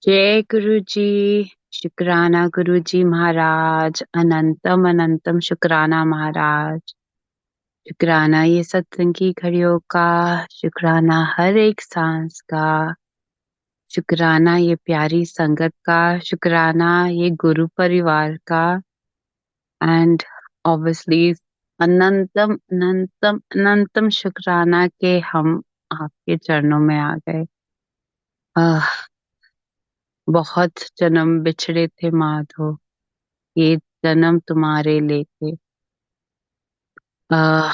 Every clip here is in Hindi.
जय गुरु जी। शुक्राना गुरु जी महाराज। अनंतम अनंतम शुक्राना महाराज। शुक्राना ये सत्संग की घड़ियों का। शुक्राना हर एक सांस का। शुक्राना ये प्यारी संगत का। शुक्राना ये गुरु परिवार का। एंड ऑब्वियसली अनंतम अनंतम अनंतम शुक्राना के हम आपके चरणों में आ गए। आह, बहुत जन्म बिछड़े थे माधो, ये जन्म तुम्हारे लेके। आ,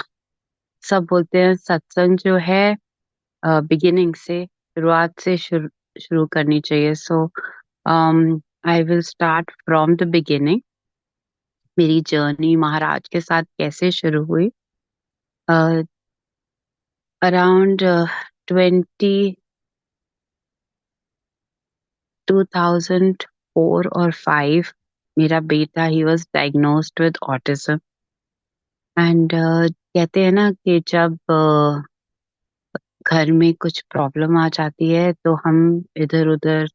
सब बोलते हैं सत्संग जो है बिगिनिंग से, शुरुआत से शुरू शुरू करनी चाहिए। So I will start from the beginning. मेरी जर्नी महाराज के साथ कैसे शुरू हुई। अराउंड 20 2004 और 5 मेरा बेटा he was diagnosed with autism. And कहते हैं ना कि जब घर में कुछ प्रॉब्लम आ जाती है तो हम इधर उधर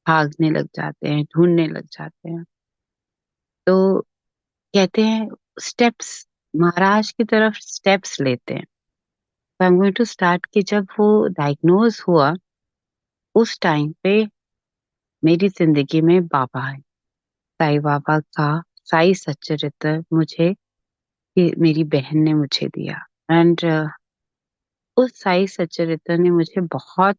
भागने लग जाते हैं, ढूंढने लग जाते हैं। तो कहते हैं स्टेप्स, महाराज की तरफ स्टेप्स लेते हैं। तो I am going to start कि जब वो डायग्नोज हुआ उस टाइम पे मेरी जिंदगी में बाबा है। साईं बाबा का साई सच्चरित्र मुझे मेरी बहन ने मुझे दिया। एंड उस साई सच्चरित्र ने मुझे बहुत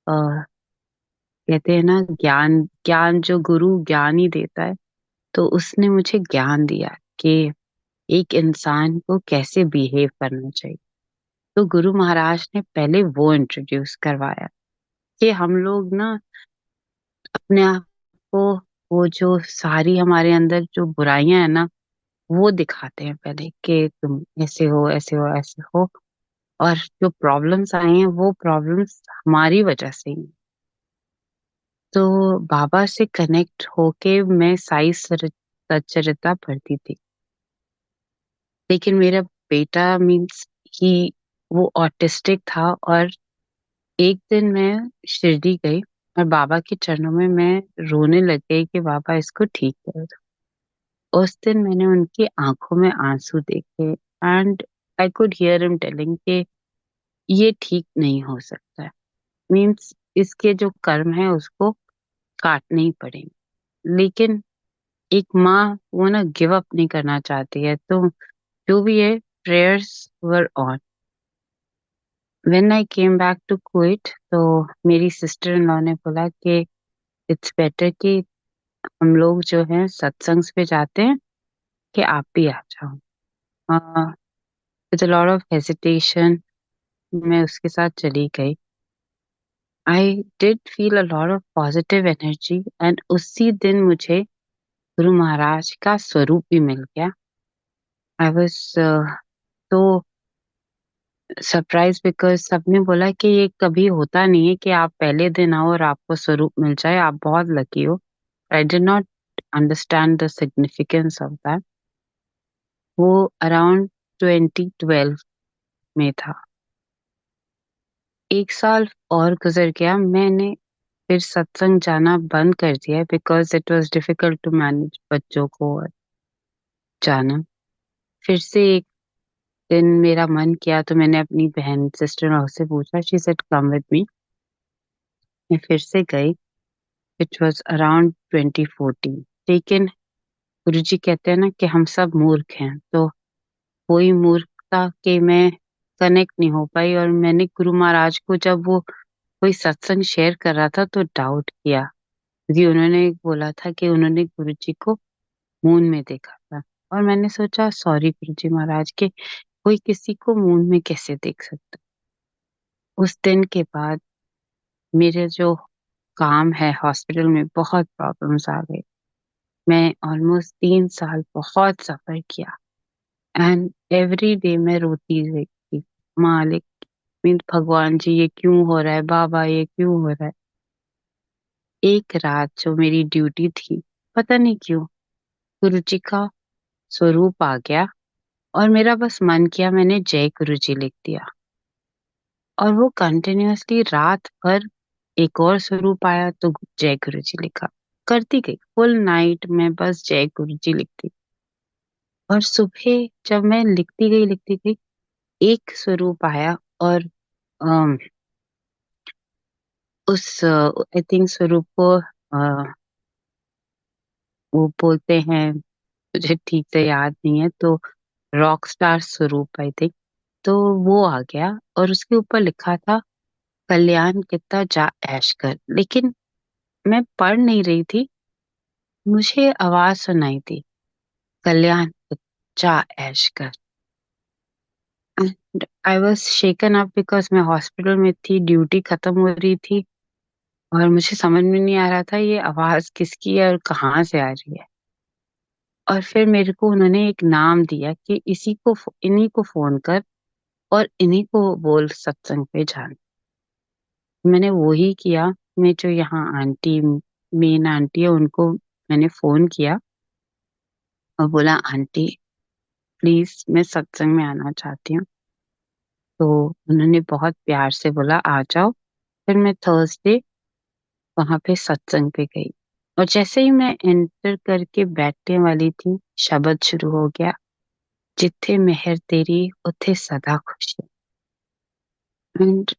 कहते हैं ना ज्ञान, ज्ञान जो गुरु ज्ञान ही देता है, तो उसने मुझे ज्ञान दिया कि एक इंसान को कैसे बिहेव करना चाहिए। तो गुरु महाराज ने पहले वो इंट्रोड्यूस करवाया कि हम लोग ना अपने आप को, वो जो सारी हमारे अंदर जो बुराइयां है ना, वो दिखाते हैं पहले कि तुम ऐसे हो ऐसे हो ऐसे हो। और जो प्रॉब्लम्स आई हैं वो प्रॉब्लम्स हमारी वजह से ही। तो बाबा से कनेक्ट होके मैं साई सच्चरिता पढ़ती थी। लेकिन मेरा बेटा मीन्स ही वो ऑटिस्टिक था। और एक दिन मैं शिरडी गई और बाबा के चरणों में मैं रोने लग गई कि बाबा इसको ठीक कर दो। उस दिन मैंने उनकी आंखों में आंसू देखे। And I could hear him telling कि ये ठीक नहीं हो सकता है। मीन्स इसके जो कर्म है उसको काटने ही पड़ेंगे। लेकिन एक माँ वो ना गिव अप नहीं करना चाहती है। तो जो भी है, prayers were on. When I came back to quit, तो मेरी सिस्टर इन लॉ ने बोला कि इट्स बेटर कि हम लोग जो है सत्संग पे जाते हैं, कि आप भी आ जाओ। With a lot of hesitation मैं उसके साथ चली गई। I did feel a lot of positive energy. And उसी दिन मुझे गुरु महाराज का स्वरूप भी मिल गया। आई वॉज तो सरप्राइज बिकॉज सबने बोला कि ये कभी होता नहीं है कि आप पहले दिन आओ और आपको स्वरूप मिल जाए, आप बहुत लकी हो। आई did not understand the significance of that. वो अराउंड 2012 में था। एक साल और गुजर गया, मैंने फिर सत्संग जाना बंद कर दिया because it was difficult to manage बच्चों को और जाना। फिर से एक दिन मेरा मन किया तो मैंने अपनी बहन सिस्टर इन लॉ से पूछा। She said come with me. मैं फिर से गई। It was around 2014। लेकिन गुरुजी कहते हैं ना कि हम सब मूर्ख हैं, तो कोई मूर्खता के मैं कनेक्ट नहीं हो पाई। और मैंने गुरु महाराज को जब वो कोई सत्संग शेयर कर रहा था तो डाउट किया, क्योंकि उन्होंने बोला था कि उन्होंने गुरुजी को मून में देखा था। और मैंने सोचा सॉरी गुरुजी महाराज के, कोई किसी को मून में कैसे देख सकता। उस दिन के बाद मेरे जो काम है हॉस्पिटल में बहुत प्रॉब्लम्स आ गई। मैं ऑलमोस्ट 3 साल बहुत सफर किया। एंड एवरी डे मैं रोती रही थी, मालिक मीन भगवान जी ये क्यों हो रहा है, बाबा ये क्यों हो रहा है। एक रात जो मेरी ड्यूटी थी, पता नहीं क्यों गुरु जी का स्वरूप आ गया और मेरा बस मन किया, मैंने जय गुरु जी लिख दिया। और वो कंटिन्यूअसली रात भर एक और स्वरूप आया तो जय गुरु जी लिखा। करती गई फुल नाइट में, बस जय गुरु जी लिखती। और सुबह जब मैं लिखती गई, एक स्वरूप आया और अम, उस आई थिंक स्वरूप को वो बोलते हैं, मुझे ठीक से याद नहीं है, तो रॉक स्टार स्वरूप आई थिंक। तो वो आ गया और उसके ऊपर लिखा था कल्याण कितना जा ऐश कर। लेकिन मैं पढ़ नहीं रही थी, मुझे आवाज सुनाई दी, कल्याण जा ऐश कर। I was shaken up because मैं हॉस्पिटल में थी, ड्यूटी खत्म हो रही थी और मुझे समझ में नहीं आ रहा था ये आवाज किसकी है और कहाँ से आ रही है। और फिर मेरे को उन्होंने एक नाम दिया कि इन्हीं को फोन कर और इन्हीं को बोल सत्संग पे जाना। मैंने वो ही किया। मैं जो यहाँ आंटी, मेन आंटी है, उनको मैंने फोन किया और बोला आंटी प्लीज मैं सत्संग में आना चाहती हूँ। तो उन्होंने बहुत प्यार से बोला आ जाओ। फिर मैं थर्सडे वहां पे सत्संग पे गई और जैसे ही मैं एंटर करके बैठने वाली थी, शब्द शुरू हो गया, जिथे मेहर तेरी उथे सदा खुशी। And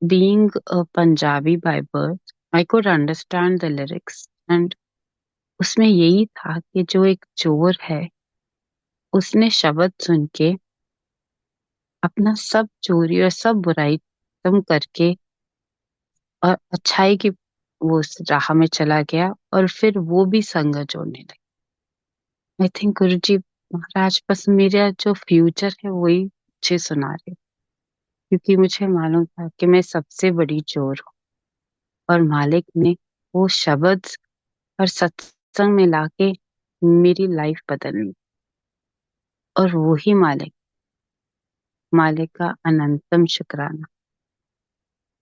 being a Punjabi by birth, I could understand the lyrics. And उसमें यही था कि जो एक चोर है, उसने शब्द सुन के अपना सब चोरी और सब बुराई खत्म करके और अच्छाई की वो उस राह में चला गया और फिर वो भी संगत जोड़ने लगे। आई थिंक गुरु जी महाराज बस मेरा जो फ्यूचर है वही मुझे सुना रहे, क्योंकि मुझे मालूम था कि मैं सबसे बड़ी चोर हूँ और मालिक ने वो शब्द और सत्संग में लाके मेरी लाइफ बदलनी। और वही मालिक, मालिक का अनंतम शुक्राना।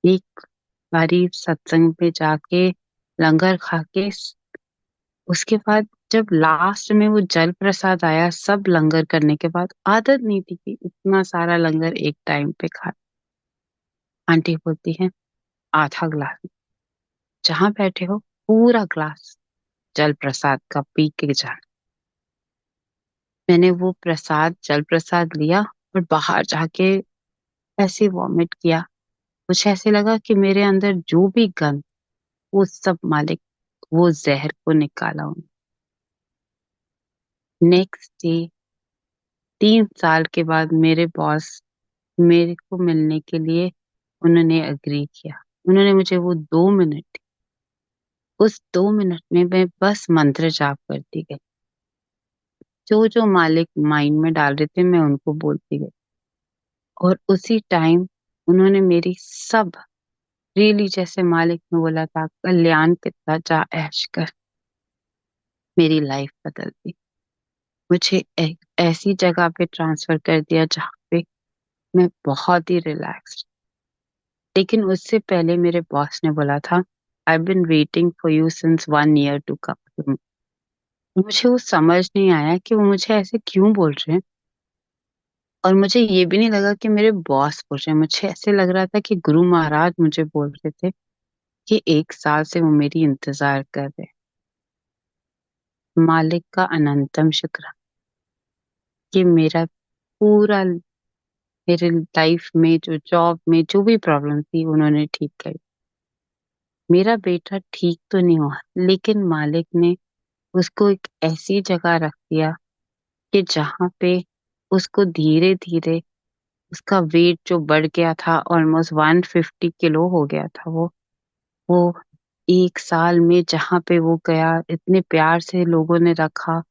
एक बारी सत्संग पे जाके लंगर खा के उसके बाद जब लास्ट में वो जल प्रसाद आया, सब लंगर करने के बाद, आदत नहीं थी कि इतना सारा लंगर एक टाइम पे खा। आंटी बोलती है आधा ग्लास, जहां बैठे हो पूरा ग्लास जल प्रसाद का पी के जाना। मैंने वो प्रसाद, जल प्रसाद लिया और बाहर जाके ऐसे वॉमिट किया। कुछ ऐसे लगा कि मेरे अंदर जो भी गंद, वो सब मालिक वो जहर को निकाला उन्होंने। नेक्स्ट डे 3 साल के बाद मेरे बॉस मेरे को मिलने के लिए उन्होंने अग्री किया। उन्होंने मुझे वो 2 मिनट दी। उस 2 मिनट में मैं बस मंत्र जाप करती गई, जो जो मालिक माइंड में डाल रहे थे मैं उनको बोलती गई। और उसी टाइम उन्होंने मेरी सब, रियली जैसे मालिक ने बोला था कल्याण कितना जा ऐश कर, मेरी लाइफ बदल दी। मुझे एक ऐसी जगह पे ट्रांसफर कर दिया जहाँ पे मैं बहुत ही रिलैक्स्ड। लेकिन उससे पहले मेरे बॉस ने बोला था I been waiting for you since 1 year to come. मुझे वो समझ नहीं आया कि वो मुझे ऐसे क्यों बोल रहे हैं। और मुझे ये भी नहीं लगा कि मेरे बॉस बोल रहे हैं, मुझे ऐसे लग रहा था कि गुरु महाराज मुझे बोल रहे थे कि 1 साल से वो मेरी इंतजार कर रहे हैं। मालिक का अनंतम शुक्र कि मेरा पूरा, मेरे लाइफ में जो जॉब में जो भी प्रॉब्लम थी उन्होंने ठीक कर। मेरा बेटा ठीक तो नहीं हुआ, लेकिन मालिक ने उसको एक ऐसी जगह रख दिया कि जहाँ पे उसको धीरे धीरे उसका वेट जो बढ़ गया था, ऑलमोस्ट 150 किलो हो गया था वो 1 साल में जहाँ पे वो गया, इतने प्यार से लोगों ने रखा,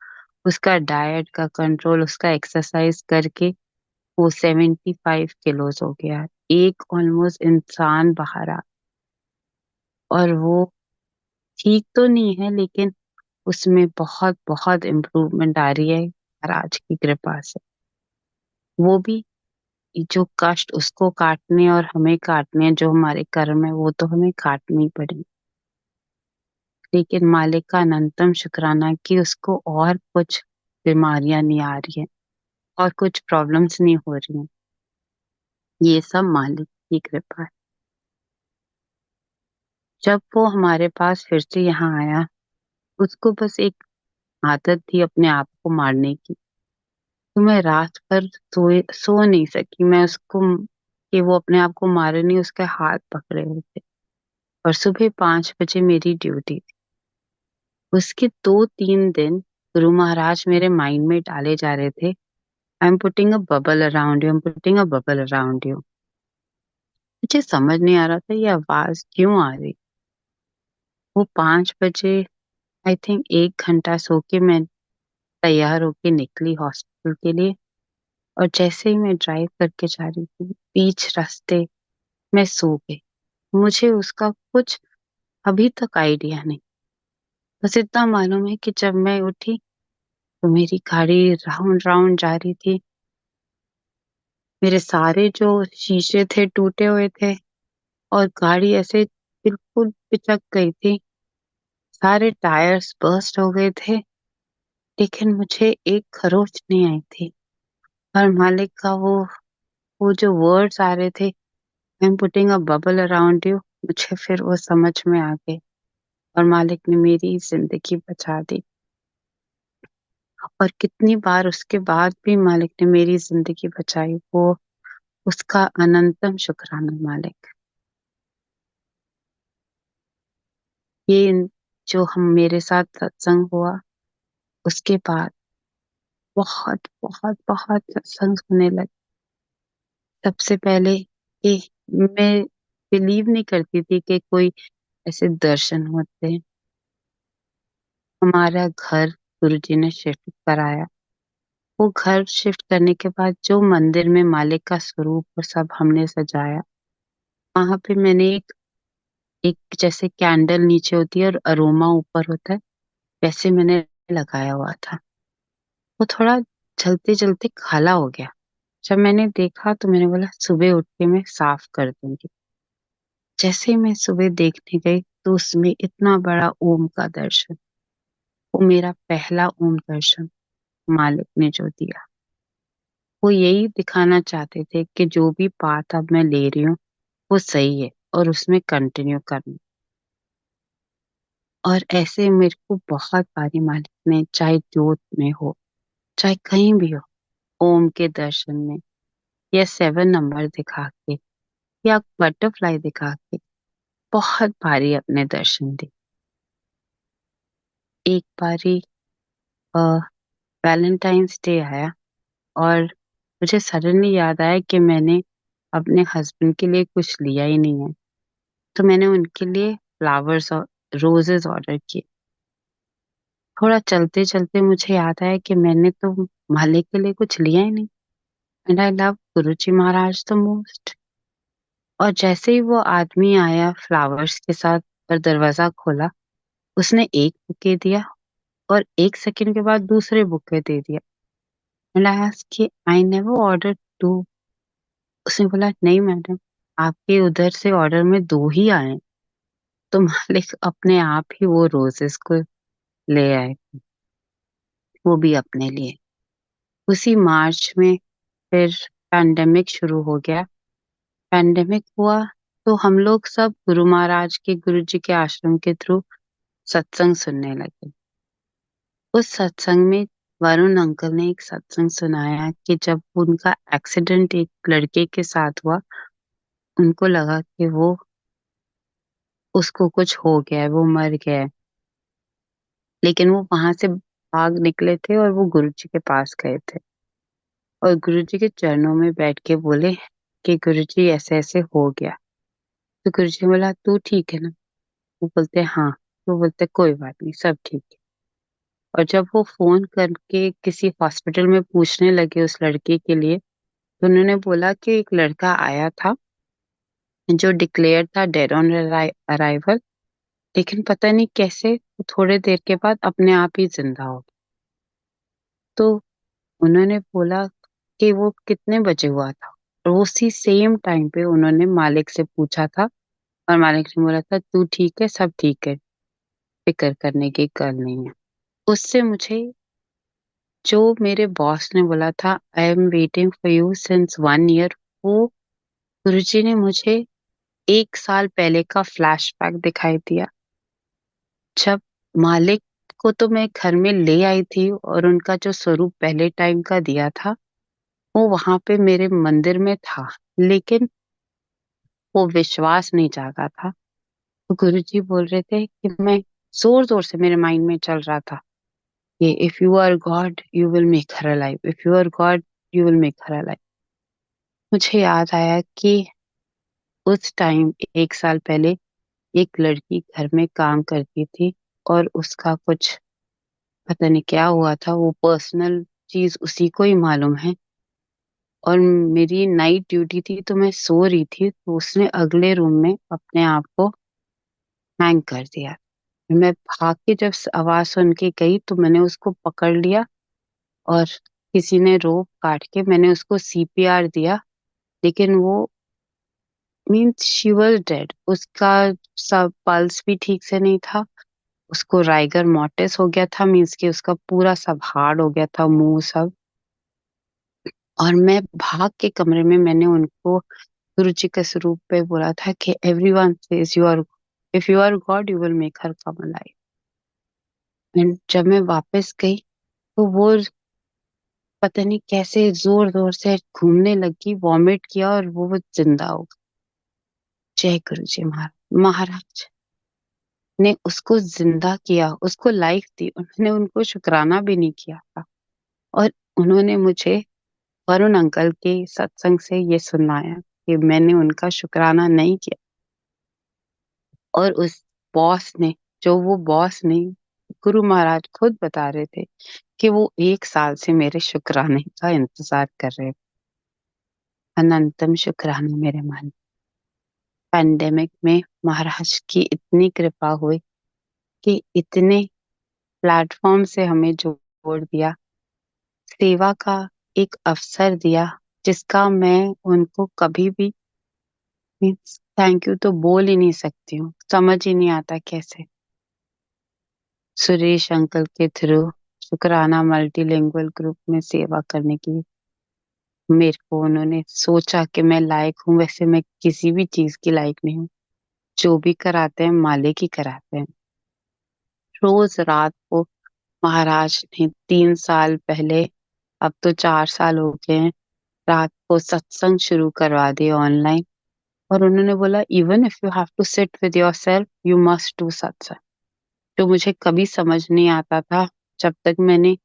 उसका डाइट का कंट्रोल, उसका एक्सरसाइज करके वो 75 किलोज हो गया। एक ऑलमोस्ट इंसान बाहर आ, और वो ठीक तो नहीं है, लेकिन उसमें बहुत बहुत इम्प्रूवमेंट आ रही है महाराज की कृपा से। वो भी जो कष्ट उसको काटने और हमें काटने हैं, जो हमारे कर्म है वो तो हमें काटने ही पड़ेंगे। लेकिन मालिक का अनंतम शुक्राना कि उसको और कुछ बीमारियां नहीं आ रही हैं और कुछ प्रॉब्लम्स नहीं हो रही हैं। ये सब मालिक की कृपा है। जब वो हमारे पास फिर से यहाँ आया, उसको बस एक आदत थी अपने आप को मारने की। तो मैं रात भर सो नहीं सकी। मैं उसको कि वो अपने आप को मारे नहीं, उसके हाथ पकड़े हुए थे। और सुबह 5 बजे मेरी ड्यूटी थी। उसके 2-3 दिन गुरु महाराज मेरे माइंड में डाले जा रहे थे, I am putting a bubble around you, I am putting a bubble around you. मुझे समझ नहीं आ रहा था ये आवाज क्यों आ रही। वो 5 बजे, आई थिंक 1 घंटा सो के मैं तैयार होके निकली हॉस्पिटल के लिए। और जैसे ही मैं ड्राइव करके जा रही थी, बीच रास्ते मैं सो गई। मुझे उसका कुछ अभी तक आइडिया नहीं। बस इतना मालूम है कि जब मैं उठी तो मेरी गाड़ी राउंड राउंड जा रही थी। मेरे सारे जो शीशे थे टूटे हुए थे, और गाड़ी ऐसे बिल्कुल पिचक गई थी। सारे टायर्स बर्स्ट हो गए थे। लेकिन मुझे एक खरोच नहीं आई थी। और मालिक का वो जो वर्ड्स आ रहे थे, I am putting a bubble around you, मुझे फिर वो समझ में आ गए। और मालिक ने मेरी जिंदगी बचा दी। और कितनी बार उसके बाद भी मालिक ने मेरी जिंदगी बचाई, वो उसका अनंतम शुक्राना मालिक। ये जो हम मेरे साथ सत्संग हुआ, उसके बाद बहुत बहुत बहुत सत्संग होने लगे। सबसे पहले कि मैं बिलीव नहीं करती थी कि कोई ऐसे दर्शन होते हैं। हमारा घर गुरुजी ने शिफ्ट कराया। वो घर शिफ्ट करने के बाद जो मंदिर में मालिक का स्वरूप और सब हमने सजाया, वहां पे मैंने एक एक जैसे कैंडल नीचे होती है और अरोमा ऊपर होता है, वैसे मैंने लगाया हुआ था। वो थोड़ा जलते जलते काला हो गया। जब मैंने देखा तो मैंने बोला सुबह उठ के मैं साफ कर दूंगी। जैसे ही मैं सुबह देखने गई तो उसमें इतना बड़ा ओम का दर्शन। वो मेरा पहला ओम दर्शन मालिक ने जो दिया। वो यही दिखाना चाहते थे कि जो भी पाथ अब मैं ले रही हूँ वो सही है और उसमें कंटिन्यू करना। और ऐसे मेरे को बहुत बारी मालिक ने, चाहे जोत में हो चाहे कहीं भी हो, ओम के दर्शन में या 7 नंबर दिखा के या बटरफ्लाई दिखा के बहुत बारी अपने दर्शन दिए। एक बारी वैलेंटाइंस डे आया और मुझे सडनली याद आया कि मैंने अपने हस्बैंड के लिए कुछ लिया ही नहीं है। तो मैंने उनके लिए फ्लावर्स और रोजेस ऑर्डर किए। थोड़ा चलते चलते मुझे याद आया कि मैंने तो मालिक के लिए कुछ लिया ही नहीं। And I love Guruji Maharaj the most. और जैसे ही वो आदमी आया फ्लावर्स के साथ और दरवाजा खोला, उसने एक बुके दिया और 1 सेकंड के बाद दूसरे बुके दे दिया। एंड आई आस्क्ड कि आई नेवर ऑर्डर टू। उसने बोला नहीं मैडम, आपके उधर से ऑर्डर में 2 ही आए। तो मालिक अपने आप ही वो रोजेस को ले आए, वो भी अपने लिए। उसी मार्च में फिर पैंडेमिक शुरू हो गया। पैंडेमिक हुआ तो हम लोग सब गुरु महाराज के, गुरु जी के आश्रम के थ्रू सत्संग सुनने लगे। उस सत्संग में वरुण अंकल ने एक सत्संग सुनाया कि जब उनका एक्सीडेंट एक लड़के के साथ हुआ, उनको लगा कि वो उसको कुछ हो गया है, वो मर गया है। लेकिन वो वहां से भाग निकले थे और वो गुरु जी के पास गए थे और गुरु जी के चरणों में बैठ के बोले कि गुरु जी ऐसे ऐसे हो गया। तो गुरु जी ने बोला तू ठीक है ना? वो बोलते हाँ। वो बोलते कोई बात नहीं, सब ठीक है। और जब वो फोन करके किसी हॉस्पिटल में पूछने लगे उस लड़के के लिए, तो उन्होंने बोला कि एक लड़का आया था जो डिक्लेयर था डेड ऑन अराइवल, लेकिन पता नहीं कैसे वो थोड़े देर के बाद अपने आप ही जिंदा हो गया। तो उन्होंने बोला कि वो कितने बजे हुआ था, और उसी सेम टाइम पे उन्होंने मालिक से पूछा था और मालिक ने बोला था तू ठीक है, सब ठीक है, फिक्र करने की गल नहीं है। उससे मुझे, जो मेरे बॉस ने बोला था I am waiting for you since 1 year, वो गुरुजी ने मुझे एक साल पहले का फ्लैशबैक दिखाई दिया। जब मालिक को तो मैं घर में ले आई थी और उनका जो स्वरूप पहले टाइम का दिया था वो वहां पे मेरे मंदिर में था, लेकिन वो विश्वास नहीं जागा था। तो गुरुजी बोल रहे थे कि मैं जोर जोर से मेरे माइंड में चल रहा था कि if you are God you will make her alive, if you are God you will make her alive. मुझे याद आया कि उस टाइम एक साल पहले एक लड़की घर में काम करती थी और उसका कुछ पता नहीं क्या हुआ था, वो पर्सनल चीज उसी को ही मालूम है। और मेरी नाइट ड्यूटी थी तो मैं सो रही थी, तो उसने अगले रूम में अपने आप को हैंग कर दिया। मैं भाग के जब आवाज सुन के गई तो मैंने उसको पकड़ लिया और किसी ने रोप काट के मैंने उसको सीपीआर दिया, लेकिन वो मीन्स शी वाज डेड। उसका सब पल्स भी ठीक से नहीं था, उसको राइगर मॉर्टिस हो गया था, मीन्स कि उसका पूरा सब हार्ड हो गया था, मुंह सब। और मैं भाग के कमरे में मैंने उनको गुरुजी के स्वरूप पे बोला था कि everyone says you are, if you are God you will make her come alive. And जब मैं वापस गई तो वो पता नहीं कैसे जोर जोर से घूमने लगी, वॉमिट किया और वो जिंदा हो गई। जय गुरु जी महाराज। महाराज ने उसको जिंदा किया, उसको लाइफ दी, उन्होंने उनको शुक्राना भी नहीं किया था। और उन्होंने मुझे वरुण अंकल के सत्संग से ये सुनाया कि मैंने उनका शुक्राना नहीं किया। और उस बॉस ने, जो वो बॉस नहीं, गुरु महाराज खुद बता रहे थे कि वो एक साल से मेरे शुक्राने का इंतजार कर रहे थे। अनंतम शुक्राना मेरे मन। पैंडेमिक में महाराज की इतनी कृपा हुई कि इतने प्लेटफॉर्म से हमें जोड़ दिया, सेवा का एक अवसर दिया, जिसका मैं उनको कभी भी थैंक यू तो बोल ही नहीं सकती हूँ, समझ ही नहीं आता कैसे। सुरेश अंकल के थ्रू शुक्राना मल्टीलिंगुअल ग्रुप में सेवा करने की मेरे को उन्होंने सोचा कि मैं लायक हूँ। वैसे मैं किसी भी चीज की लायक नहीं हूँ, जो भी कराते हैं मालिक ही कराते हैं। रोज रात को महाराज ने 3 साल पहले, अब तो 4 साल हो गए हैं, रात को सत्संग शुरू करवा दिया ऑनलाइन। और उन्होंने बोला even if you have to sit with yourself you must do satsang. जो मुझे कभी समझ नहीं आता था जब तक मैंने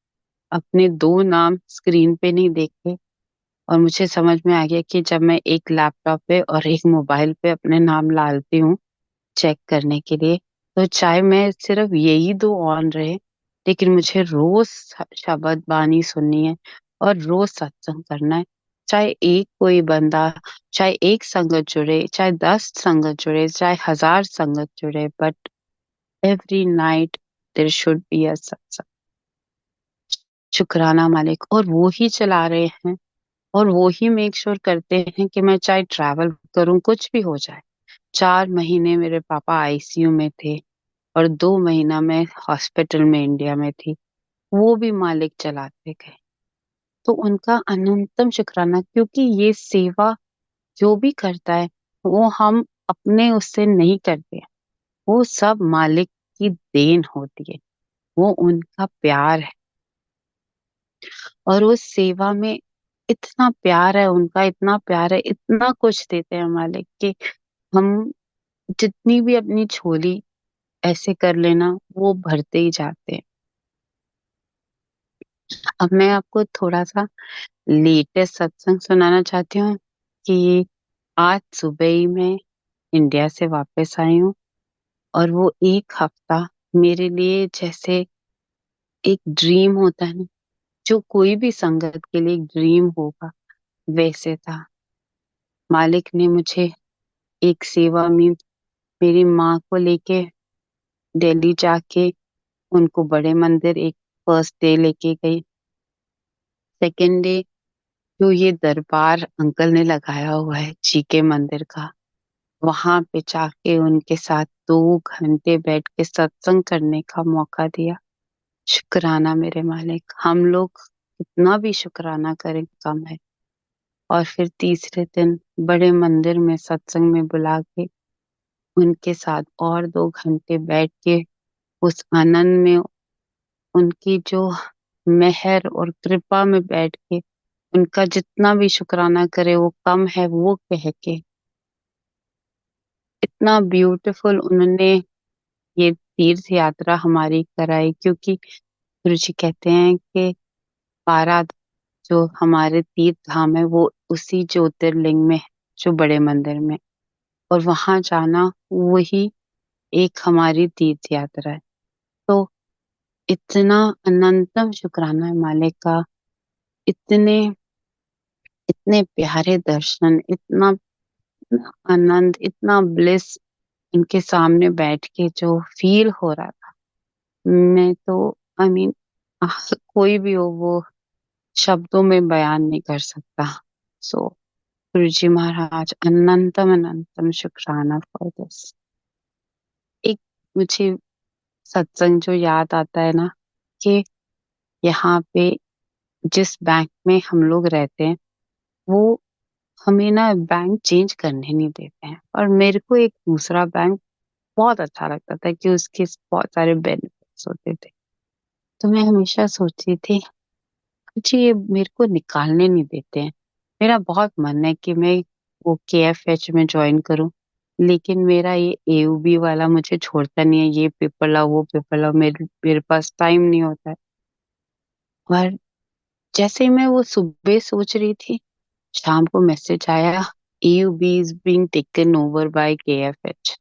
अपने 2 नाम स्क्रीन पे नहीं देखे। और मुझे समझ में आ गया कि जब मैं एक लैपटॉप पे और एक मोबाइल पे अपने नाम डालती हूँ चेक करने के लिए, तो चाहे मैं सिर्फ यही 2 ऑन रहे, लेकिन मुझे रोज शब्द बानी सुननी है और रोज सत्संग करना है। चाहे एक कोई बंदा, चाहे एक संगत जुड़े, चाहे 10 संगत जुड़े, चाहे 1000 संगत जुड़े, but every night there should be a satsang. शुक्राना मालिक, और वो ही चला रहे हैं और वो ही मेक श्योर करते हैं कि मैं चाहे ट्रैवल करूं कुछ भी हो जाए। 4 महीने मेरे पापा आईसीयू में थे और 2 महीना मैं हॉस्पिटल में इंडिया में थी, वो भी मालिक चलाते गए। तो उनका अनंतम शुक्राना, क्योंकि ये सेवा जो भी करता है वो हम अपने उससे नहीं करते हैं, वो सब मालिक की देन होती है, वो उनका प्यार है। और उस सेवा में इतना प्यार है उनका, इतना प्यार है, इतना कुछ देते हैं मालिक कि हम जितनी भी अपनी झोली ऐसे कर लेना वो भरते ही जाते हैं। अब मैं आपको थोड़ा सा लेटेस्ट सत्संग सुनाना चाहती हूँ कि आज सुबह ही मैं इंडिया से वापस आई हूँ। और वो एक हफ्ता मेरे लिए जैसे एक ड्रीम होता है ना, जो कोई भी संगत के लिए एक ड्रीम होगा, वैसे था। मालिक ने मुझे एक सेवा में मेरी माँ को लेके दिल्ली जाके उनको बड़े मंदिर एक फर्स्ट डे लेके गई। सेकेंड डे जो ये दरबार अंकल ने लगाया हुआ है जी के मंदिर का, वहां पे जाके उनके साथ 2 घंटे बैठ के सत्संग करने का मौका दिया। शुक्राना मेरे मालिक, हम लोग कितना भी शुक्राना करें कम है। और फिर तीसरे दिन बड़े मंदिर में सत्संग में बुला के उनके साथ और 2 घंटे बैठ के उस आनंद में उनकी जो मेहर और कृपा में बैठ के उनका जितना भी शुक्राना करे वो कम है, वो कह के इतना ब्यूटीफुल उन्होंने ये तीर्थ यात्रा हमारी कराई। क्योंकि गुरु जी कहते हैं कि 12 जो हमारे तीर्थ धाम है वो उसी ज्योतिर्लिंग में है, जो बड़े मंदिर में, और वहां जाना वही एक हमारी तीर्थ यात्रा है। तो इतना अनंतम शुक्राना है मालिक का। इतने इतने प्यारे दर्शन, इतना इतना आनंद, इतना ब्लिस इनके सामने बैठ के जो फील हो रहा था, मैं तो आई मीन कोई भी हो वो शब्दों में बयान नहीं कर सकता। सो गुरु जी महाराज, अनंतम अनंतम शुक्राना फॉर दिस। एक मुझे सत्संग जो याद आता है ना, कि यहाँ पे जिस बैंक में हम लोग रहते हैं वो हमें ना बैंक चेंज करने नहीं देते हैं, और मेरे को एक दूसरा बैंक बहुत अच्छा लगता था कि उसके बहुत सारे बेनिफिट्स होते थे। तो मैं हमेशा सोचती थी जी ये मेरे को निकालने नहीं देते हैं। मेरा बहुत मन है कि मैं वो KFH में ज्वाइन करूं, लेकिन मेरा ये AUB वाला मुझे छोड़ता नहीं है। ये पेपर लाओ, वो पेपर लाओ, मेरे मेरे पास टाइम नहीं होता है। और जैसे ही मैं वो सुबह सोच रही थी, शाम को मैसेज आया, AUB is being taken over by KFH।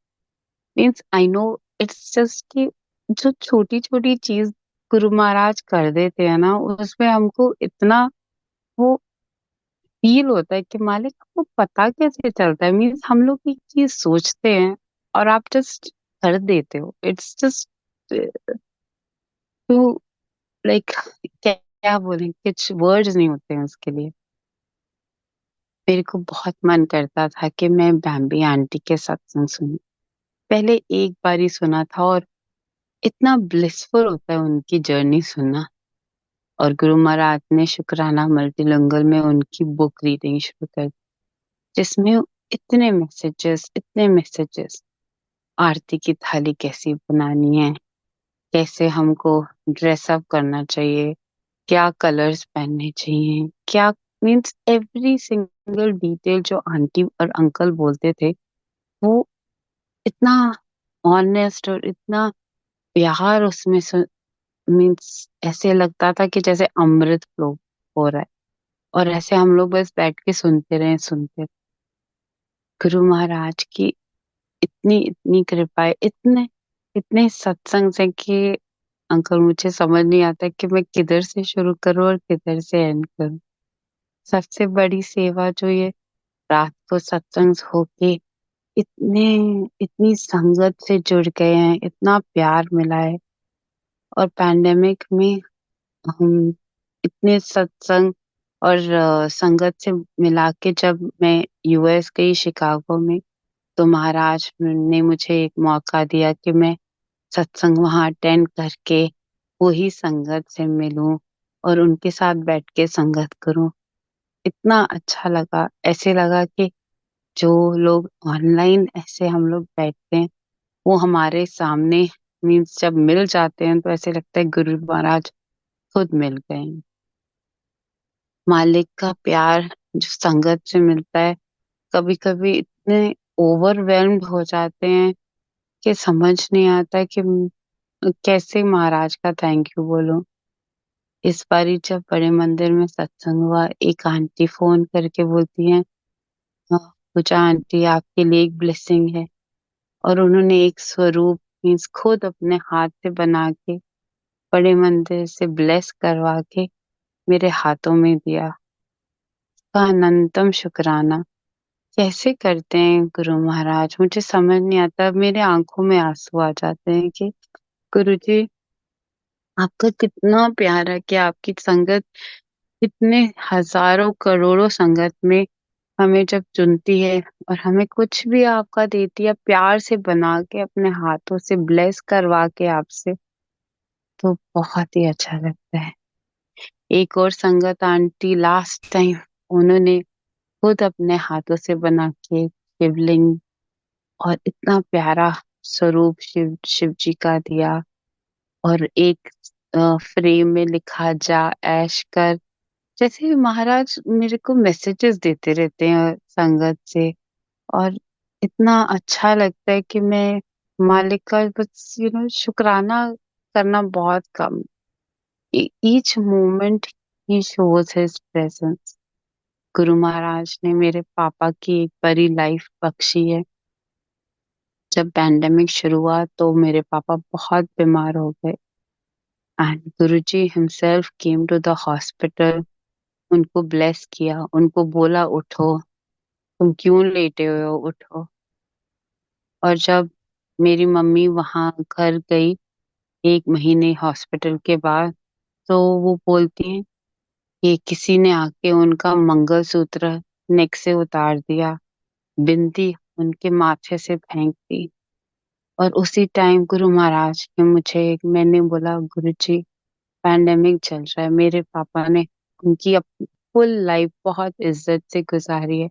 Means I know it's just कि जो छोटी छोटी चीज गुरु महाराज कर देते हैं ना, उसमें हमको इतना वो फील होता है कि मालिक आपको पता कैसे चलता है। मीन्स हम लोग एक चीज सोचते हैं और आप जस्ट कर देते हो। इट्स जस्ट टू लाइक क्या क्या बोलें, कुछ वर्ड्स नहीं होते हैं उसके लिए। मेरे को बहुत मन करता था कि मैं बैम्बी आंटी के सत्संग सुनूं। पहले एक बार ही सुना था, और इतना ब्लिसफुल होता है उनकी जर्नी सुनना। और गुरु महाराज ने शुक्राना मल्टीलिंगुअल में उनकी बुक रीडिंग शुरू कर दी, जिसमें इतने मैसेजेस, आरती की थाली कैसी बनानी है, कैसे हमको ड्रेसअप करना चाहिए, क्या कलर्स पहनने चाहिए, क्या मीन्स एवरी सिंगल डिटेल जो आंटी और अंकल बोलते थे, वो इतना ऑनेस्ट और इतना प्यार उसमें मीन्स ऐसे लगता था कि जैसे अमृत फ्लो हो रहा है, और ऐसे हम लोग बस बैठ के सुनते रहे। गुरु महाराज की इतनी इतनी कृपा है, इतने इतने सत्संग से कि अंकल मुझे समझ नहीं आता कि मैं किधर से शुरू करूं और किधर से एंड करूं। सबसे बड़ी सेवा जो ये रात को सत्संग होके इतने इतनी संगत से जुड़ गए हैं, इतना प्यार मिला है। और पैंडेमिक में हम इतने सत्संग और संगत से मिला के जब मैं US गई शिकागो में, तो महाराज ने मुझे एक मौका दिया कि मैं सत्संग वहां अटेंड करके वही संगत से मिलूं और उनके साथ बैठ के संगत करूं। इतना अच्छा लगा, ऐसे लगा कि जो लोग ऑनलाइन ऐसे हम लोग बैठते हैं वो हमारे सामने, मीन्स जब मिल जाते हैं तो ऐसे लगता है गुरु महाराज खुद मिल गए हैं। मालिक का प्यार जो संगत से मिलता है, कभी कभी इतने ओवरवेल्म्ड हो जाते हैं कि समझ नहीं आता कि कैसे महाराज का थैंक यू बोलूं। इस बारी जब बड़े मंदिर में सत्संग हुआ, एक आंटी फोन करके बोलती हैं, "हाँ, पूजा आंटी आपके लिए एक ब्लेसिंग है।" और उन्होंने एक स्वरूप मीन्स खुद अपने हाथ से बना के बड़े मंदिर से ब्लेस करवा के मेरे हाथों में दिया। का अनंतम शुक्राना कैसे करते हैं गुरु महाराज, मुझे समझ नहीं आता। मेरे आंखों में आंसू आ जाते हैं कि गुरु जी आपका कितना प्यार है कि आपकी संगत इतने हजारों करोड़ों संगत में हमें जब चुनती है और हमें कुछ भी आपका देती है, प्यार से बना के अपने हाथों से ब्लेस करवा के आपसे, तो बहुत ही अच्छा लगता है। एक और संगत आंटी लास्ट टाइम उन्होंने खुद अपने हाथों से बना के शिवलिंग और इतना प्यारा स्वरूप शिव जी का दिया। और एक फ्रेम में लिखा जा ऐश कर। जैसे महाराज मेरे को मैसेजेस देते रहते हैं संगत से। और इतना अच्छा लगता है कि मैं मालिक का बस शुक्राना करना बहुत कम। ईच मोमेंट ही shows his presence. Guru Maharaj ने मेरे पापा की एक बड़ी लाइफ बख्शी है। जब पैंडेमिक शुरू हुआ तो मेरे पापा बहुत बीमार हो गए and Guruji himself came to the hospital. उनको ब्लेस किया, उनको बोला उठो, तुम क्यों लेटे हुए हो, उठो। और जब मेरी मम्मी वहां घर गई 1 महीने हॉस्पिटल के बाद, तो वो बोलती हैं कि किसी ने आके उनका मंगलसूत्र नेक से उतार दिया, बिंदी उनके माथे से फेंक दी। और उसी टाइम गुरु महाराज ने मैंने बोला गुरुजी पैंडेमिक चल रहा है, मेरे पापा ने उनकी फुल लाइफ बहुत इज्जत से गुजारी है,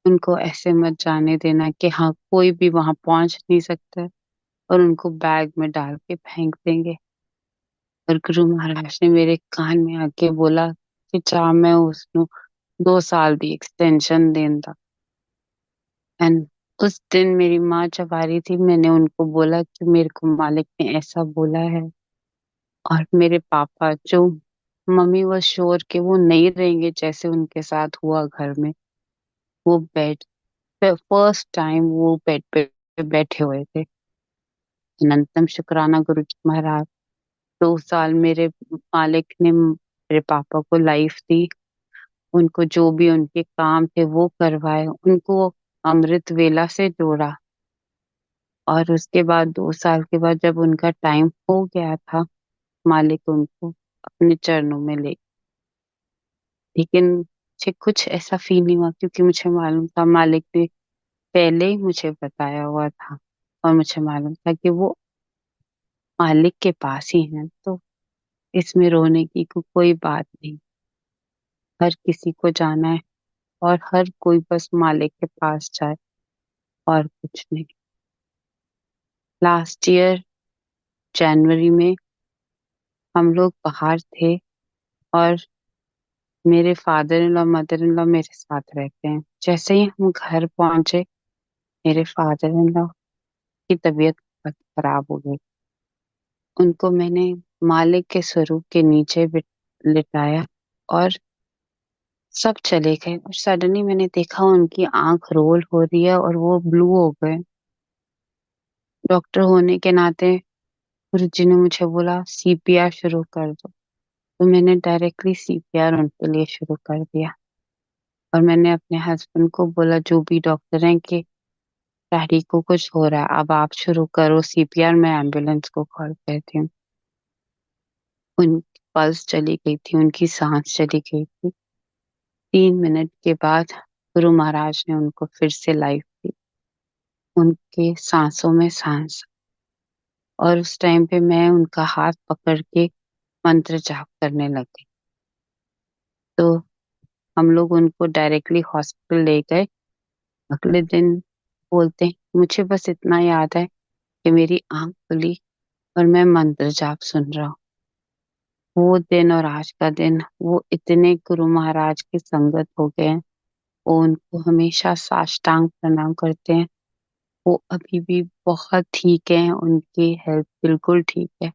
उनको ऐसे मत जाने देना कि हाँ कोई भी वहां पहुंच नहीं सकता है और उनको बैग में डाल के फेंक देंगे। और गुरु महाराज ने मेरे कान में आके बोला कि चाह मैं उसनु 2 साल दी एक्सटेंशन देंदा। एंड उस दिन मेरी माँ जब आ रही थी, मैंने उनको बोला कि मेरे को मालिक ने ऐसा बोला है। और मेरे पापा जो मम्मी वो श्योर कि वो नहीं रहेंगे जैसे उनके साथ हुआ घर में, वो बेड पे फर्स्ट टाइम वो बेड पे बैठे हुए थे। अनंतम शुक्राना गुरु जी महाराज। 2 साल मेरे मालिक ने मेरे पापा को लाइफ दी, उनको जो भी उनके काम थे वो करवाए, उनको अमृत वेला से जोड़ा। और उसके बाद 2 साल के बाद जब उनका टाइम हो गया था, मालिक उनको अपने चरणों में ले। लेकिन मुझे कुछ ऐसा फील नहीं हुआ क्योंकि मुझे मालूम था मालिक ने पहले ही मुझे बताया हुआ था। और मुझे मालूम था कि वो मालिक के पास ही हैं, तो इसमें रोने की कोई बात नहीं। हर किसी को जाना है और हर कोई बस मालिक के पास जाए और कुछ नहीं। लास्ट ईयर जनवरी में हम लोग बाहर थे और मेरे father in law mother in law मेरे साथ रहते हैं। जैसे ही हम घर पहुंचे, मेरे फादर इन लॉ की तबीयत बहुत खराब हो गई। उनको मैंने मालिक के स्वरूप के नीचे लिटाया और सब चले गए। और सडनली मैंने देखा उनकी आंख रोल हो रही है और वो ब्लू हो गए। डॉक्टर होने के नाते गुरुजी ने मुझे बोला सीपीआर शुरू कर दो। तो मैंने डायरेक्टली सीपीआर उनके लिए शुरू कर दिया। और मैंने अपने हस्बैंड को बोला जो भी डॉक्टर हैं कि डैडी को कुछ हो रहा है, अब आप शुरू करो सीपीआर, मैं एम्बुलेंस को कॉल करती हूँ। उनकी पल्स चली गई थी, उनकी सांस चली गई थी। 3 मिनट के बाद गुरु महाराज ने उनको फिर से लाइफ दी, उनके सांसों में सांस। और उस टाइम पे मैं उनका हाथ पकड़ के मंत्र जाप करने लगी। तो हम लोग उनको डायरेक्टली हॉस्पिटल ले गए। अगले दिन बोलते हैं मुझे बस इतना याद है कि मेरी आंख खुली और मैं मंत्र जाप सुन रहा हूँ। वो दिन और आज का दिन वो इतने गुरु महाराज की संगत हो गए हैं, वो उनको हमेशा साष्टांग प्रणाम करते हैं। वो अभी भी बहुत ठीक है, उनकी हेल्थ बिल्कुल ठीक है।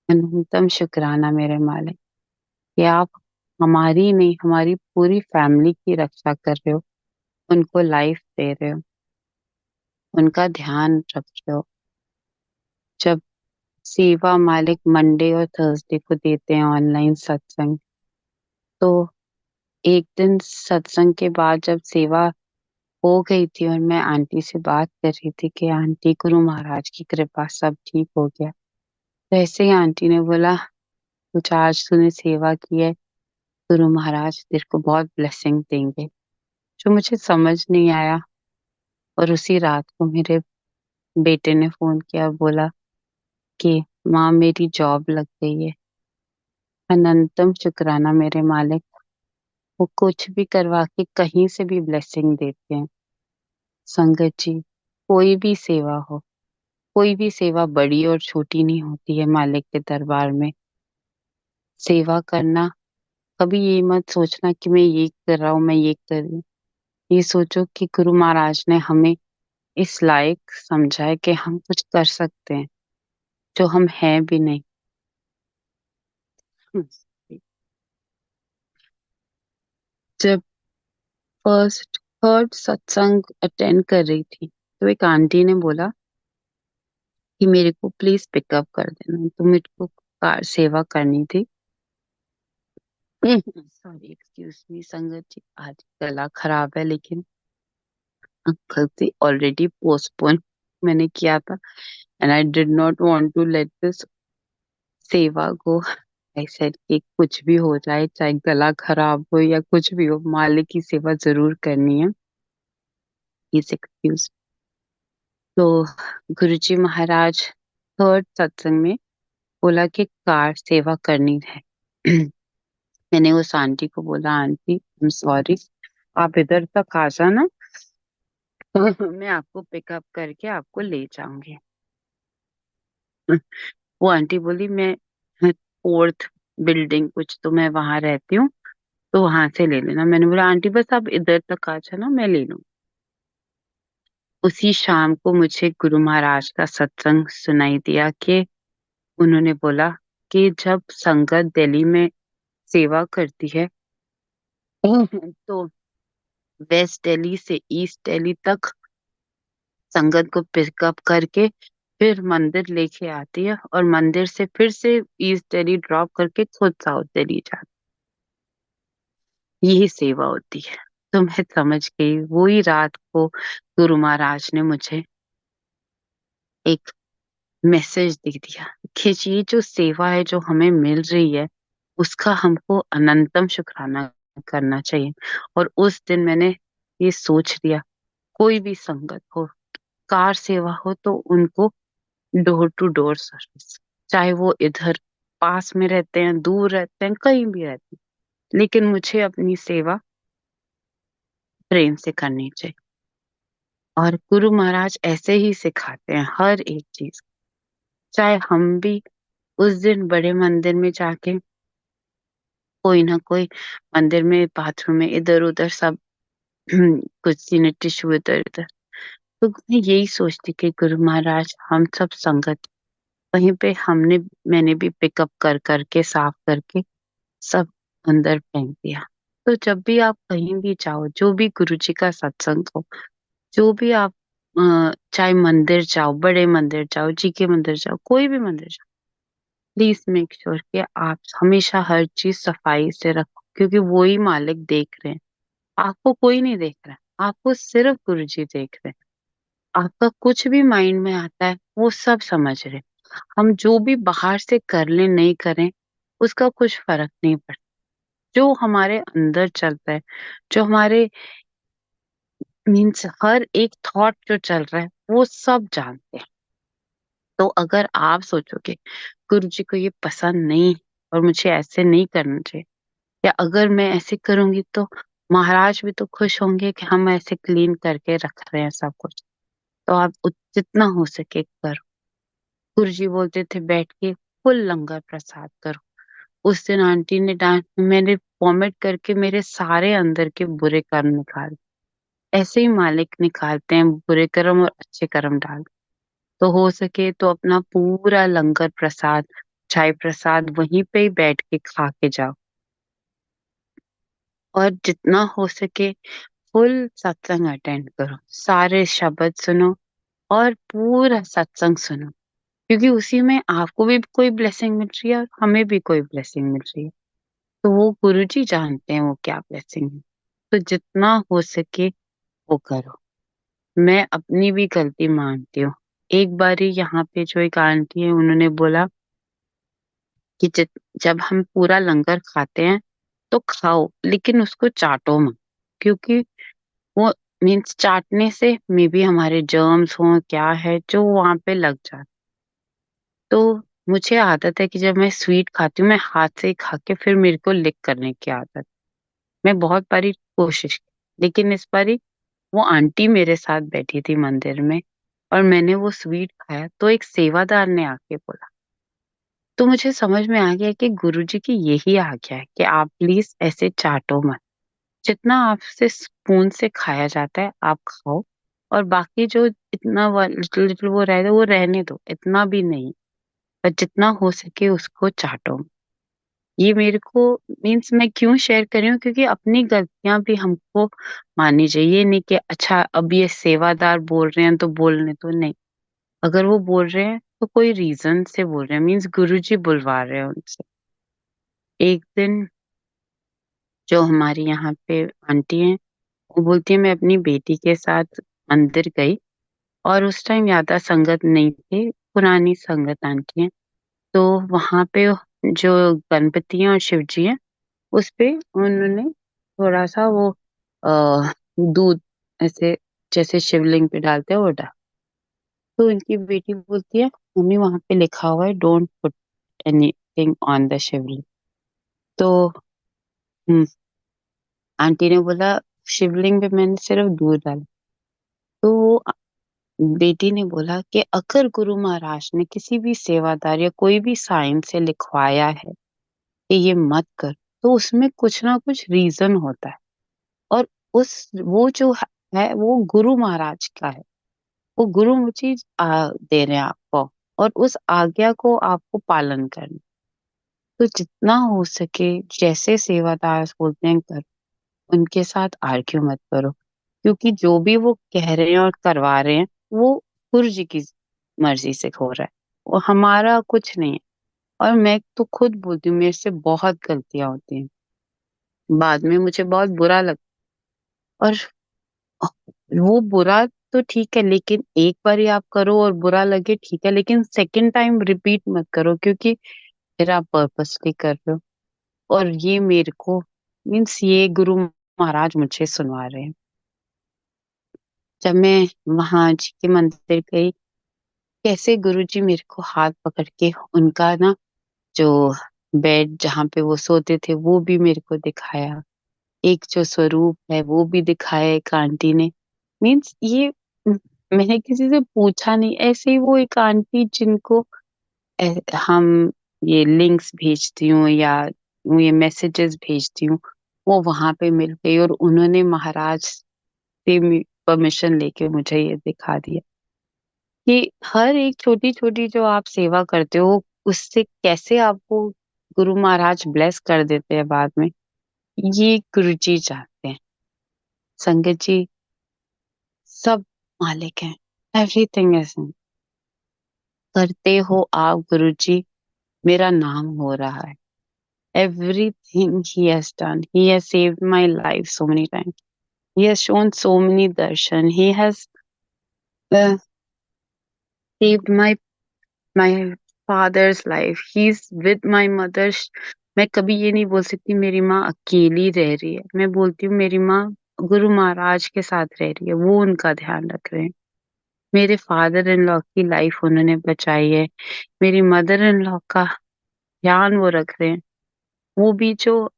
अनंतम शुक्राना मेरे मालिक कि आप हमारी नहीं हमारी पूरी फैमिली की रक्षा कर रहे हो, उनको लाइफ दे रहे हो, उनका ध्यान रख रहे हो। जब सेवा मालिक मंडे और थर्सडे को देते हैं ऑनलाइन सत्संग, तो एक दिन सत्संग के बाद जब सेवा हो गई थी और मैं आंटी से बात कर रही थी कि आंटी गुरु महाराज की कृपा सब ठीक हो गया, तो ऐसे ही आंटी ने बोला कुछ आज तूने सेवा की है, गुरु महाराज तेरे को बहुत ब्लेसिंग देंगे। जो मुझे समझ नहीं आया। और उसी रात को मेरे बेटे ने फोन किया, बोला कि माँ मेरी जॉब लग गई है। अनंतम शुक्राना मेरे मालिक, वो कुछ भी करवा के कहीं से भी ब्लेसिंग देते हैं। संगत जी, कोई भी सेवा हो, कोई भी सेवा बड़ी और छोटी नहीं होती है मालिक के दरबार में। सेवा करना, कभी ये मत सोचना कि मैं ये कर रहा हूँ, मैं ये कर रही हूँ। ये सोचो कि गुरु महाराज ने हमें इस लायक समझा है कि हम कुछ कर सकते हैं, जो हम हैं भी नहीं। जब फर्स्ट थर्ड सत्संग अटेंड कर रही थी, तो एक आंटी ने बोला कि मेरे को प्लीज पिकअप कर देना, तो मेरे को कार सेवा करनी थी। सॉरी, एक्सक्यूज मी संगत जी, आज गला खराब है, लेकिन अंकल से ऑलरेडी पोस्टपोन मैंने किया था, and I did not want to let this seva go. I said कि कुछ भी हो जाए, चाहे गला खराब हो या कुछ भी हो, मालिक की सेवा जरूर करनी है। Please excuse. तो गुरुजी महाराज थर्ड सत्संग में बोला कि कार सेवा करनी है। मैंने उस आंटी को बोला, आंटी आई एम सॉरी, आप इधर तक आ जाना, मैं आपको पिकअप करके आपको ले जाऊंगी। वो आंटी बोली, मैं फोर्थ बिल्डिंग कुछ तो मैं वहां रहती हूँ, तो वहां से ले लेना। मैंने बोला, आंटी बस आप इधर तक आ जाना, मैं ले लूँ। उसी शाम को मुझे गुरु महाराज का सत्संग सुनाई दिया कि उन्होंने बोला कि जब संगत दिल्ली में सेवा करती है, तो वेस्ट दिल्ली से ईस्ट दिल्ली तक संगत को पिकअप करके फिर मंदिर लेके आती है, और मंदिर से फिर से ईस्ट दिल्ली ड्रॉप करके खुद साउथ दिल्ली जाती है। यही सेवा होती है। तो मैं समझ गई, वही रात को गुरु महाराज ने मुझे एक मैसेज दे दिया कि ये जो सेवा है जो हमें मिल रही है, उसका हमको अनंतम शुक्राना करना चाहिए। और उस दिन मैंने ये सोच लिया, कोई भी संगत हो, कार सेवा हो, तो उनको डोर टू डोर सर्विस, चाहे वो इधर पास में रहते हैं, दूर रहते हैं, कहीं भी रहते हैं, लेकिन मुझे अपनी सेवा प्रेम से करनी चाहिए। और गुरु महाराज ऐसे ही सिखाते हैं हर एक चीज। चाहे हम भी उस दिन बड़े मंदिर में जाके कोई ना कोई मंदिर में बाथरूम में इधर उधर सब कुछ ने टिश्यू इधर उधर, तो मैं यही सोचती कि गुरु महाराज हम सब संगत, वहीं पे मैंने भी पिकअप कर करके साफ करके सब अंदर फेंक दिया। तो जब भी आप कहीं भी जाओ, जो भी गुरु जी का सत्संग हो, जो भी आप चाहे मंदिर जाओ, बड़े मंदिर जाओ, जी के मंदिर जाओ, कोई भी मंदिर जाओ, प्लीज मेक श्योर कि आप हमेशा हर चीज सफाई से रखो, क्योंकि वो ही मालिक देख रहे हैं। आपको कोई नहीं देख रहा है, आपको सिर्फ गुरु जी देख रहे हैं। आपका कुछ भी माइंड में आता है, वो सब समझ रहे हैं। हम जो भी बाहर से कर लें नहीं करें, उसका कुछ फर्क नहीं पड़ता। जो हमारे अंदर चलता है, जो हमारे मीन्स हर एक थॉट जो चल रहा है, वो सब जानते हैं। तो अगर आप सोचोगे गुरु जी को ये पसंद नहीं और मुझे ऐसे नहीं करना चाहिए, या अगर मैं ऐसे करूंगी तो महाराज भी तो खुश होंगे कि हम ऐसे क्लीन करके रख रहे हैं सब कुछ, तो आप जितना हो सके करो। गुरु जी बोलते थे बैठ के फुल लंगर प्रसाद करो। उस दिन आंटी ने डांट, मैंने वॉमिट करके मेरे सारे अंदर के बुरे कर्म निकाल। ऐसे ही मालिक निकालते हैं बुरे कर्म और अच्छे कर्म डाल। तो हो सके तो अपना पूरा लंगर प्रसाद, चाय प्रसाद वहीं पे ही बैठ के खा के जाओ, और जितना हो सके फुल सत्संग अटेंड करो, सारे शब्द सुनो और पूरा सत्संग सुनो, क्योंकि उसी में आपको भी कोई ब्लेसिंग मिल रही है और हमें भी कोई ब्लेसिंग मिल रही है। तो वो गुरु जी जानते हैं वो क्या ब्लेसिंग है। तो जितना हो सके वो करो। मैं अपनी भी गलती मानती हूँ। एक बारी यहाँ पे जो एक आंटी है, उन्होंने बोला कि जब हम पूरा लंगर खाते हैं तो खाओ, लेकिन उसको चाटो मत, क्योंकि वो मीन्स चाटने से मे बी हमारे जर्म्स हों क्या है जो वहां पे लग जाते। तो मुझे आदत है कि जब मैं स्वीट खाती हूँ, मैं हाथ से ही खा के फिर मेरे को लिक करने की आदत। मैं बहुत बारी कोशिश की, लेकिन इस बारी वो आंटी मेरे साथ बैठी थी मंदिर में और मैंने वो स्वीट खाया तो एक सेवादार ने आके बोला, तो मुझे समझ में आ गया कि गुरुजी की यही आज्ञा है कि आप प्लीज ऐसे चाटो मत। जितना आपसे स्पून से खाया जाता है आप खाओ, और बाकी जो इतना लिटिल लिटिल वो रह वो रहने दो, इतना भी नहीं, पर जितना हो सके उसको चाटो। ये मेरे को मीन्स मैं क्यों शेयर कर रही हूँ, क्योंकि अपनी गलतियां भी हमको माननी चाहिए। ये नहीं कि अच्छा अब ये सेवादार बोल रहे हैं तो बोलने तो नहीं, अगर वो बोल रहे हैं तो कोई रीजन से बोल रहे हैं, मीन्स गुरुजी बुलवा रहे हैं उनसे। एक दिन जो हमारी यहाँ पे आंटी हैं, वो बोलती है मैं अपनी बेटी के साथ मंदिर गई और उस टाइम ज्यादा संगत नहीं थे, पुरानी संगत आंटी हैं। तो वहां पे जो गणपति हैं और शिव जी हैं, उस पे उन्होंने थोड़ा सा वो दूध ऐसे जैसे शिवलिंग पे डालते हैं वो डाल। तो उनकी बेटी बोलती है मम्मी वहां पे लिखा हुआ है don't put anything on the Shivling. तो हम्म, आंटी ने बोला शिवलिंग पे मैंने सिर्फ दूध डाला। तो वो बेटी ने बोला कि अगर गुरु महाराज ने किसी भी सेवादार या कोई भी साइन से लिखवाया है कि ये मत कर, तो उसमें कुछ ना कुछ रीजन होता है। और उस वो जो है वो गुरु महाराज का है, वो गुरु मुझे दे रहे हैं आपको, और उस आज्ञा को आपको पालन करना। तो जितना हो सके जैसे सेवादार बोलते हैं कर, उनके साथ आर्ग्यू मत करो, क्योंकि जो भी वो कह रहे हैं और करवा रहे हैं वो गुरु जी की मर्जी से हो रहा है, वो हमारा कुछ नहीं है। और मैं तो खुद बोलती हूँ मेरे से बहुत गलतियां होती हैं, बाद में मुझे बहुत बुरा लगता है। और वो बुरा तो ठीक है, लेकिन एक बार ही आप करो और बुरा लगे ठीक है, लेकिन सेकंड टाइम रिपीट मत करो, क्योंकि फिर आप पर्पसली कर रहे हो। और ये मेरे को मीन्स ये गुरु महाराज मुझे सुनवा रहे हैं। जब मैं वहां जी के मंदिर गई, कैसे गुरुजी मेरे को हाथ पकड़ के उनका ना जो बेड जहाँ पे वो सोते थे वो भी मेरे को दिखाया, एक जो स्वरूप है वो भी दिखाया एक आंटी ने। मीन्स ये मैंने किसी से पूछा नहीं, ऐसे ही वो एक आंटी जिनको हम ये लिंक्स भेजती हूँ या ये मैसेजेस भेजती हूँ, वो वहां पे मिल गई और उन्होंने महाराज से परमिशन लेके मुझे ये दिखा दिया कि हर एक छोटी छोटी जो आप सेवा करते हो उससे कैसे आपको गुरु महाराज ब्लेस कर देते हैं बाद में, ये गुरु जी जानते हैं। संगत जी सब मालिक हैं, एवरीथिंग इज, करते हो आप गुरु जी, मेरा नाम हो रहा है। Everything he has done, he has saved my life so many times, he has shown so many darshan, he has uh, saved my father's life, he's with my mother। मैं कभी ये नहीं बोल सकती मेरी माँ अकेली रह रही है, मैं बोलती हूँ मेरी माँ गुरु महाराज के साथ रह रही है, वो उनका ध्यान रख रहे हैं। मेरे फादर इन लॉ की लाइफ उन्होंने बचाई है, मेरी मदर इन लॉ का ध्यान वो रख रहे हैं। वो भी जो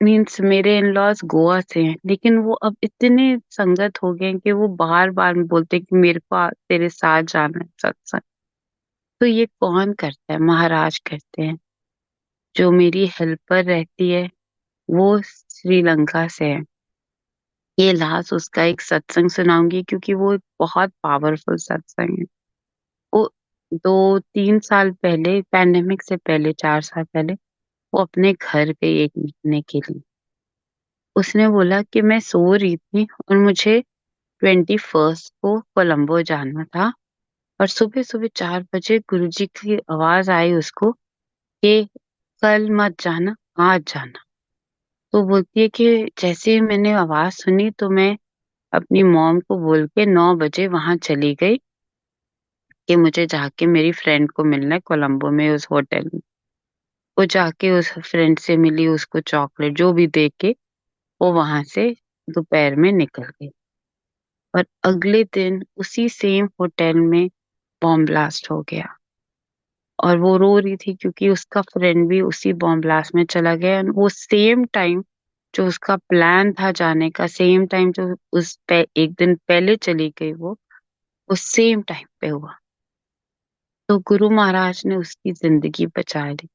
मीन्स मेरे इन लॉज गोवा से हैं, लेकिन वो अब इतने संगत हो गए हैं कि वो बार बार बोलते हैं कि मेरे को तेरे साथ जाना है सत्संग। तो ये कौन करता है, महाराज करते हैं। जो मेरी हेल्पर रहती है वो श्रीलंका से है। ये लास्ट उसका एक सत्संग सुनाऊंगी क्योंकि वो एक बहुत पावरफुल सत्संग है। वो 2-3 साल पहले, पैंडेमिक से पहले 4 साल पहले, वो अपने घर गई 1 महीने के लिए। उसने बोला कि मैं सो रही थी और मुझे 21 को कोलंबो जाना था, और सुबह सुबह 4 बजे गुरुजी की आवाज आई उसको कि कल मत जाना, आज जाना। तो बोलती है कि जैसे ही मैंने आवाज सुनी तो मैं अपनी मॉम को बोल के 9 बजे वहां चली गई कि मुझे जाके मेरी फ्रेंड को मिलना है कोलंबो में उस होटल में। वो जाके उस फ्रेंड से मिली, उसको चॉकलेट जो भी दे के वो वहां से दोपहर में निकल गई। और अगले दिन उसी सेम होटल में बॉम्ब ब्लास्ट हो गया, और वो रो रही थी क्योंकि उसका फ्रेंड भी उसी बॉम्ब ब्लास्ट में चला गया। वो सेम टाइम जो उसका प्लान था जाने का, सेम टाइम जो उस पे एक दिन पहले चली गई वो सेम टाइम पे हुआ। तो गुरु महाराज ने उसकी ज़िंदगी बचा ली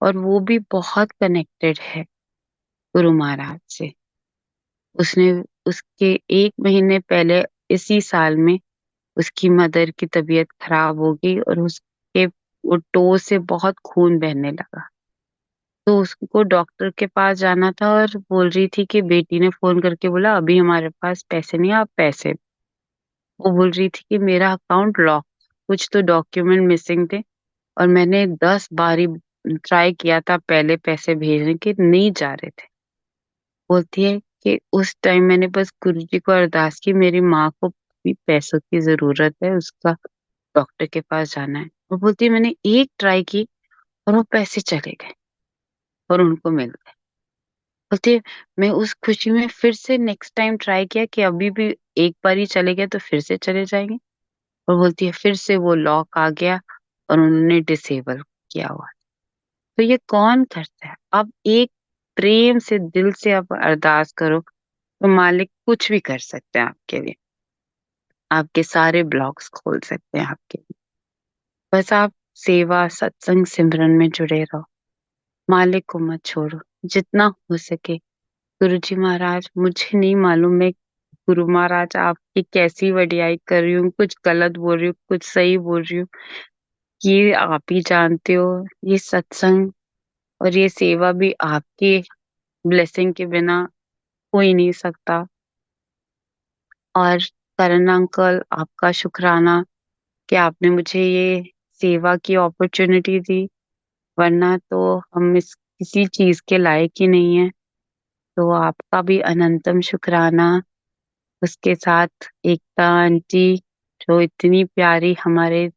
और वो भी बहुत कनेक्टेड है गुरु महाराज से। उसने उसके 1 महीने पहले इसी साल में उसकी मदर की तबीयत खराब हो गई और उसके वो टो से बहुत खून बहने लगा। तो उसको डॉक्टर के पास जाना था और बोल रही थी कि बेटी ने फ़ोन करके बोला अभी हमारे पास पैसे नहीं है, आप पैसे। वो बोल रही थी कि मेरा अकाउंट लॉक, कुछ तो डॉक्यूमेंट मिसिंग थे और मैंने 10 बारी ट्राई किया था पहले पैसे भेजने के, नहीं जा रहे थे। बोलती है कि उस टाइम मैंने बस गुरुजी को अरदास की मेरी माँ को भी पैसों की ज़रूरत है, उसका डॉक्टर के पास जाना है। वो बोलती है मैंने एक ट्राई की और वो पैसे चले गए और उनको मिल गए। बोलती है मैं उस खुशी में फिर से नेक्स्ट टाइम ट्राई किया कि अभी भी एक बार ही चले गए तो फिर से चले जाएँगे। और बोलती है फिर से वो लॉक आ गया और उन्होंने डिसेबल किया हुआ। तो ये कौन करता है? आप एक प्रेम से दिल से आप अरदास करो तो मालिक कुछ भी कर सकते हैं आपके लिए। आपके सारे ब्लॉक्स खोल सकते हैं आपके लिए। बस आप सेवा, सत्संग, सिमरन में जुड़े रहो। मालिक को मत छोड़ो। जितना हो सके गुरुजी महाराज मुझे नहीं मालूम मैं गुरु महाराज आपकी कैसी वडियाई कर रही हूँ, कुछ गलत बोल रही हूँ, कुछ सही बोल रही हूँ, ये आप ही जानते हो। ये सत्संग और ये सेवा भी आपकी ब्लेसिंग के बिना हो ही नहीं सकता। और करण अंकल आपका शुक्राना कि आपने मुझे ये सेवा की अपॉर्चुनिटी दी, वरना तो हम इस किसी चीज के लायक ही नहीं है। तो आपका भी अनंतम शुक्राना। उसके साथ एकता आंटी जो इतनी प्यारी हमारे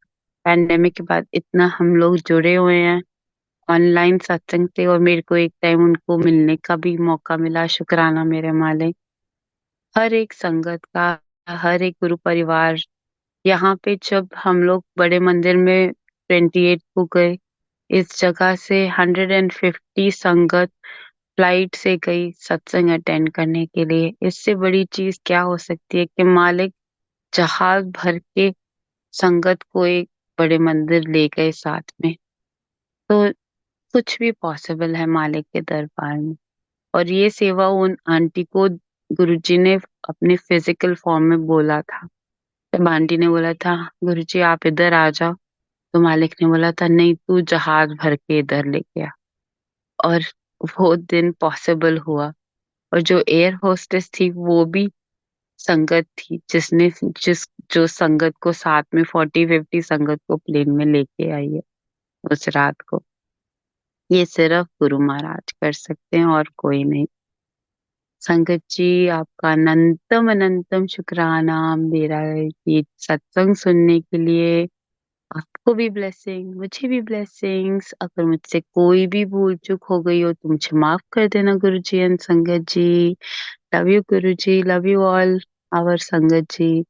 पैंडेमिक के बाद इतना हम लोग जुड़े हुए हैं ऑनलाइन सत्संग से और मेरे को एक टाइम उनको मिलने का भी मौका मिला। शुक्राना मेरे मालिक। हर एक संगत का, हर एक गुरु परिवार यहाँ पे जब हम लोग बड़े मंदिर में 28 को गए, इस जगह से 150 संगत फ्लाइट से गई सत्संग अटेंड करने के लिए। इससे बड़ी चीज क्या हो सकती है कि मालिक जहाज भर के संगत को एक बड़े मंदिर ले गए साथ में। तो कुछ भी पॉसिबल है मालिक के दरबार में। और ये सेवा उन आंटी को गुरुजी ने अपने फिजिकल फॉर्म में बोला था। तब आंटी ने बोला था गुरुजी आप इधर आ जाओ, तो मालिक ने बोला था नहीं तू जहाज भर के इधर लेके आ। और वो दिन पॉसिबल हुआ। और जो एयर होस्टेस थी वो भी संगत थी जिसने जिस जो संगत को साथ में 40-50 संगत को प्लेन में लेके आई है उस रात को। ये सिर्फ गुरु महाराज कर सकते हैं और कोई नहीं। संगत जी आपका अनंतम अनंतम शुक्राना मेरा ये सत्संग सुनने के लिए। आपको भी ब्लेसिंग, मुझे भी ब्लेसिंग्स। अगर मुझसे कोई भी भूल चूक हो गई हो तो मुझे माफ कर देना Guruji and Sangat ji. Love you Guruji, love you all our Sangat ji.